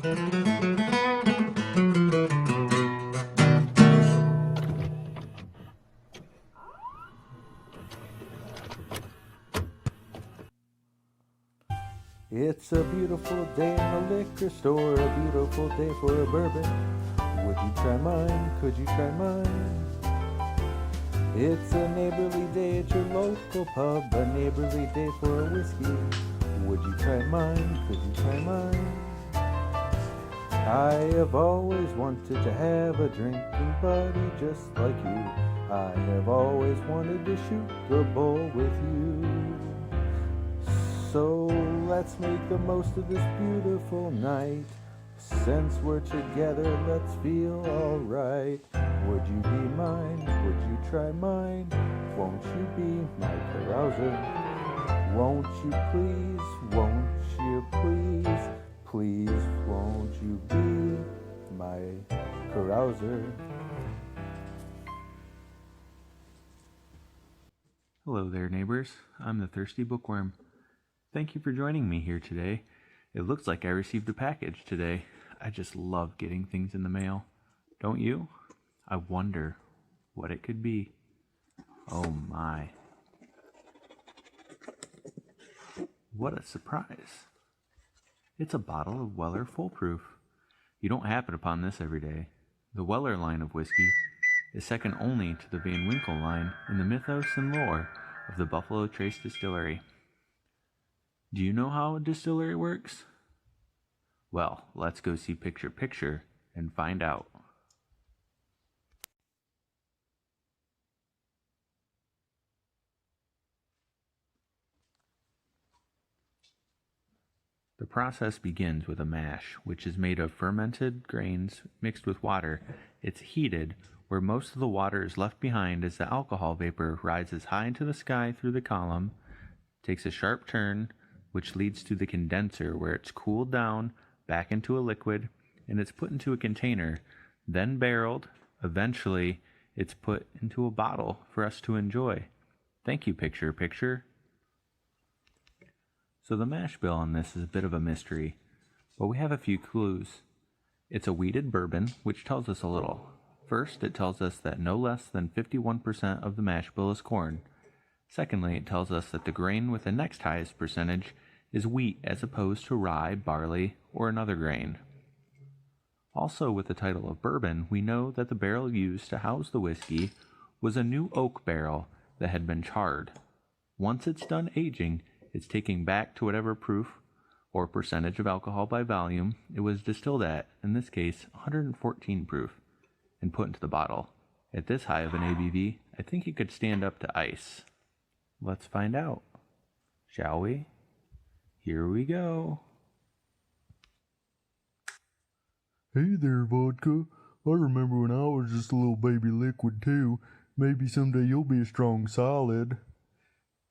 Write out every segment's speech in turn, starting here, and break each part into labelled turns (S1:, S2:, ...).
S1: It's a beautiful day in the liquor store, a beautiful day for a bourbon. Would you try mine? Could you try mine? It's a neighborly day at your local pub, a neighborly day for a whiskey. Would you try mine? Could you try mine? I have always wanted to have a drinking buddy just like you. I have always wanted to shoot the bull with you. So let's make the most of this beautiful night. Since we're together, let's feel alright. Would you be mine? Would you try mine? Won't you be my carouser? Won't you please? Won't you please? Please, won't you be my carouser?
S2: Hello there, neighbors. I'm the Thirsty Bookworm. Thank you for joining me here today. It looks like I received a package today. I just love getting things in the mail. Don't you? I wonder what it could be. Oh my. What a surprise. It's a bottle of Weller Full Proof. You don't happen upon this every day. The Weller line of whiskey is second only to the Van Winkle line in the mythos and lore of the Buffalo Trace Distillery. Do you know how a distillery works? Well, let's go see picture picture and find out. The process begins with a mash, which is made of fermented grains mixed with water. It's heated, where most of the water is left behind as the alcohol vapor rises high into the sky through the column, takes a sharp turn, which leads to the condenser, where it's cooled down back into a liquid, and it's put into a container, then barreled. Eventually, it's put into a bottle for us to enjoy. Thank you, picture picture. So the mash bill on this is a bit of a mystery, but we have a few clues. It's a wheated bourbon, which tells us a little. First, it tells us that no less than 51% of the mash bill is corn. Secondly, it tells us that the grain with the next highest percentage is wheat as opposed to rye, barley, or another grain. Also, with the title of bourbon, we know that the barrel used to house the whiskey was a new oak barrel that had been charred. Once it's done aging, it's taken back to whatever proof or percentage of alcohol by volume it was distilled at, in this case 114 proof, and put into the bottle. At this high of an ABV, I think it could stand up to ice. Let's find out, shall we? Here we go.
S3: Hey there, vodka. I remember when I was just a little baby liquid too. Maybe someday you'll be a strong solid.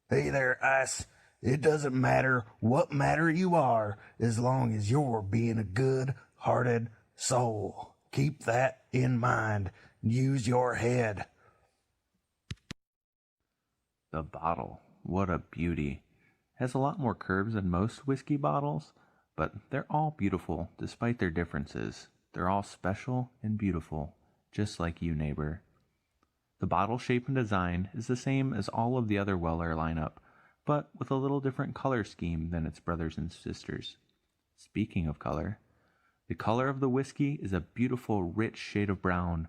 S4: Hey there, ice. It doesn't matter what matter you are, as long as you're being a good-hearted soul. Keep that in mind. Use your head.
S2: The bottle, what a beauty. Has a lot more curves than most whiskey bottles, but they're all beautiful despite their differences. They're all special and beautiful, just like you, neighbor. The bottle shape and design is the same as all of the other Weller lineup, but with a little different color scheme than its brothers and sisters. Speaking of color, the color of the whiskey is a beautiful, rich shade of brown,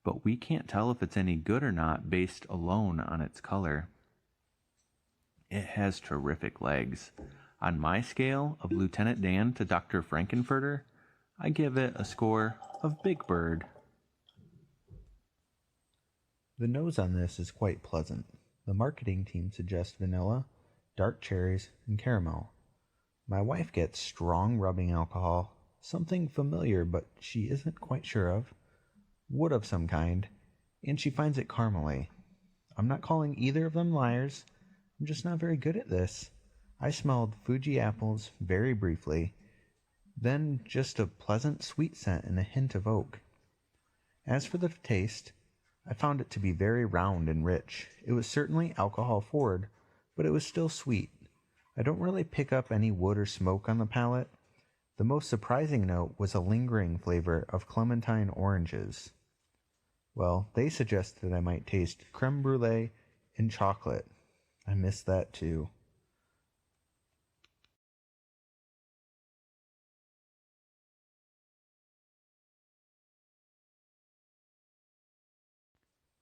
S2: but we can't tell if it's any good or not based alone on its color. It has terrific legs. On my scale of Lieutenant Dan to Dr. Frankenfurter, I give it a score of Big Bird.
S1: The nose on this is quite pleasant. The marketing team suggests vanilla, dark cherries, and caramel. My wife gets strong rubbing alcohol, something familiar but she isn't quite sure of, wood of some kind, and she finds it caramely. I'm not calling either of them liars. I'm just not very good at this. I smelled Fuji apples very briefly, then just a pleasant sweet scent and a hint of oak. As for the taste, I found it to be very round and rich. It was certainly alcohol forward, but it was still sweet. I don't really pick up any wood or smoke on the palate. The most surprising note was a lingering flavor of clementine oranges. Well, they suggested I might taste creme brulee and chocolate. I missed that too.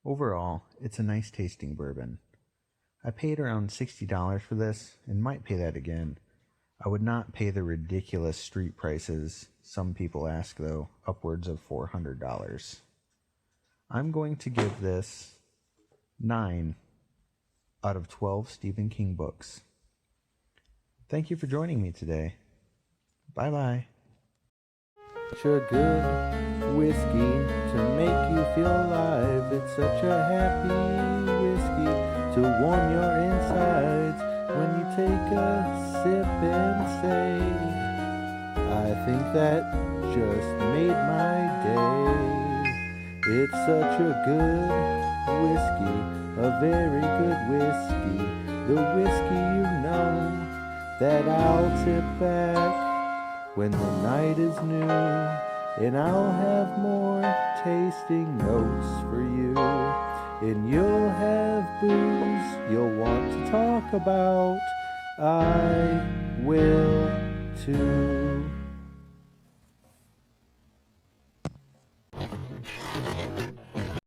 S1: Overall, it's a nice tasting bourbon. I paid around $60 for this and might pay that again. I would not pay the ridiculous street prices some people ask, though, upwards of $400. I'm going to give this 9 out of 12 Stephen King books. Thank you for joining me today. Bye-bye.
S5: Such a good whiskey to make you feel alive. It's such a happy whiskey to warm your insides when you take a sip and say, I think that just made my day. It's such a good whiskey, a very good whiskey, the whiskey you know that I'll tip back when the night is new, and I'll have more tasting notes for you, and you'll have booze you'll want to talk about. I will too.